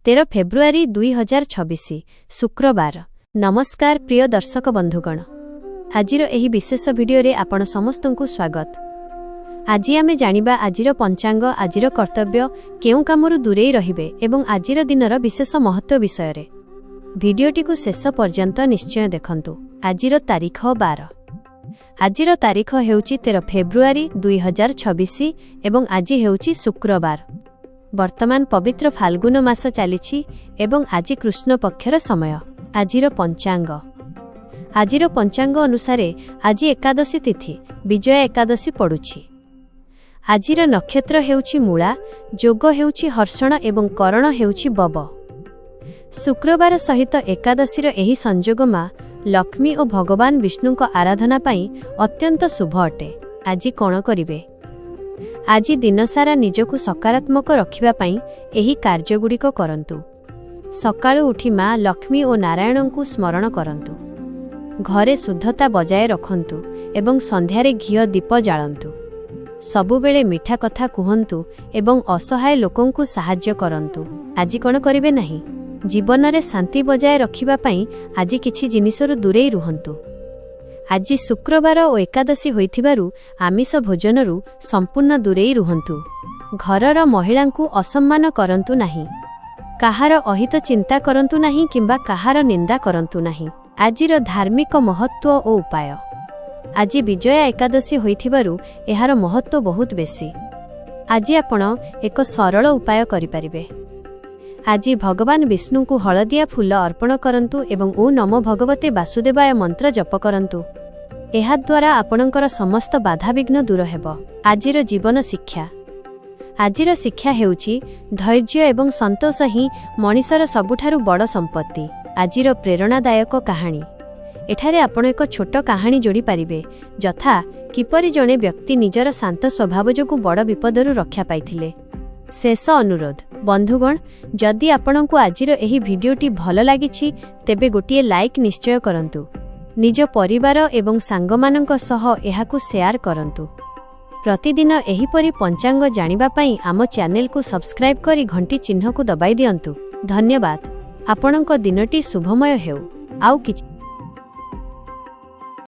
13 February 2026 शुक्रवार। नमस्कार प्रिय दर्शक बंधुगण, आजिर एही विशेष वीडियो रे आपण समस्तंकु स्वागत। आज आमे जानिबा आजिर पंचांग, आजिर कर्तव्य, केउ कामरु दूरेई रहिबे एवं आजिर दिनर विशेष महत्व विषय रे। भिडियोटी को शेष पर्यंत निश्चय देखंतु। आजिर तारीख 12। आजिर तारीख हेउची 13 फेब्रुआरी 2026 एवं आज हेउची शुक्रवार। वर्तमान पवित्र फाल्गुन मास चलीछि एवं आज कृष्ण पक्षर समय। आजिर पंचांग अनुसारे आज एकादशी तिथि विजय एकादशी पड़ुछि। आजिर नक्षत्र हेउछि मूला, जोग हेउछि हर्षण एवं करण हेउछि बब। शुक्रवार सहित एकादशीर एही संजोग मा लक्ष्मी और भगवान विष्णुଙ୍କ आराधना पाई अत्यंत शुभ अटे। आज कौन करिवे? आज दिन सारा निजकु सकारात्मक रखिबा पाई एही कार्यगुड़िक करंतु। सकाळु उठी मां लक्ष्मी और नारायणଙ୍କୁ स्मरण करंतु। घरे शुद्धता बजाय रखंतु एवं संध्यारे घियो दीप जाळंतु। सबुबेले मीठा कथा कुहंतु एवं असहाय लोकंकु सहाय्य करंतु। आज कौन करिवे नाही? जीवन रे शांति बजाय रखिबा पाई आज किछि जिनिसरु दूरेई रुहंतु। आज शुक्रवार और एकादशी होइथिबारु आमिष भोजनरु संपूर्ण दूरेई रुहंतु। घरर महिलांकु असम्मान करंतु नाही। काहार अहित चिंता करंतु नाही किंबा काहार निंदा करंतु नाही। आजिर धार्मिक महत्व और उपाय। आज विजया एकादशी होइथिबारु एहार महत्व बहुत बेसी। आज आपण एक सरल उपाय करि परिबे। आज भगवान विष्णु को हलदिया फूल अर्पण करंतु एवं ओ नमो भगवते वासुदेवाय मंत्र जप करंतु। एहा द्वारा आपणकर समस्त बाधाविघ्न दूर हेबो। आजिर जीवन शिक्षा। आजिर शिक्षा हेउची धैर्य एवं संतोष ही मनिषर सबुठारु बड़ संपत्ति। आजिर प्रेरणादायक कहानी। एठारे आपण एक छोट कहानी जोड़ी पारिबे, जथा किपरि जणे व्यक्ति निजर शांत स्वभाव जोगु बड़ विपदरु रक्षा पाइथिले। शेष अनुरोध बंधुगण, जदि आपणको आजिर एही भिडियोटी भल लागिछि तेबे गोटिए लाइक निश्चय करंतु। निज परिवार एवं सांगमानंक सह एहाकु शेयर करंतु। प्रतिदिन एहीपरि पंचांग जानिबा पई आम चैनल को सब्सक्राइब करी घंटी चिन्ह को दबाई दियंतु। धन्यवाद। आपणको दिनटी शुभमय हेउ। आउ किछि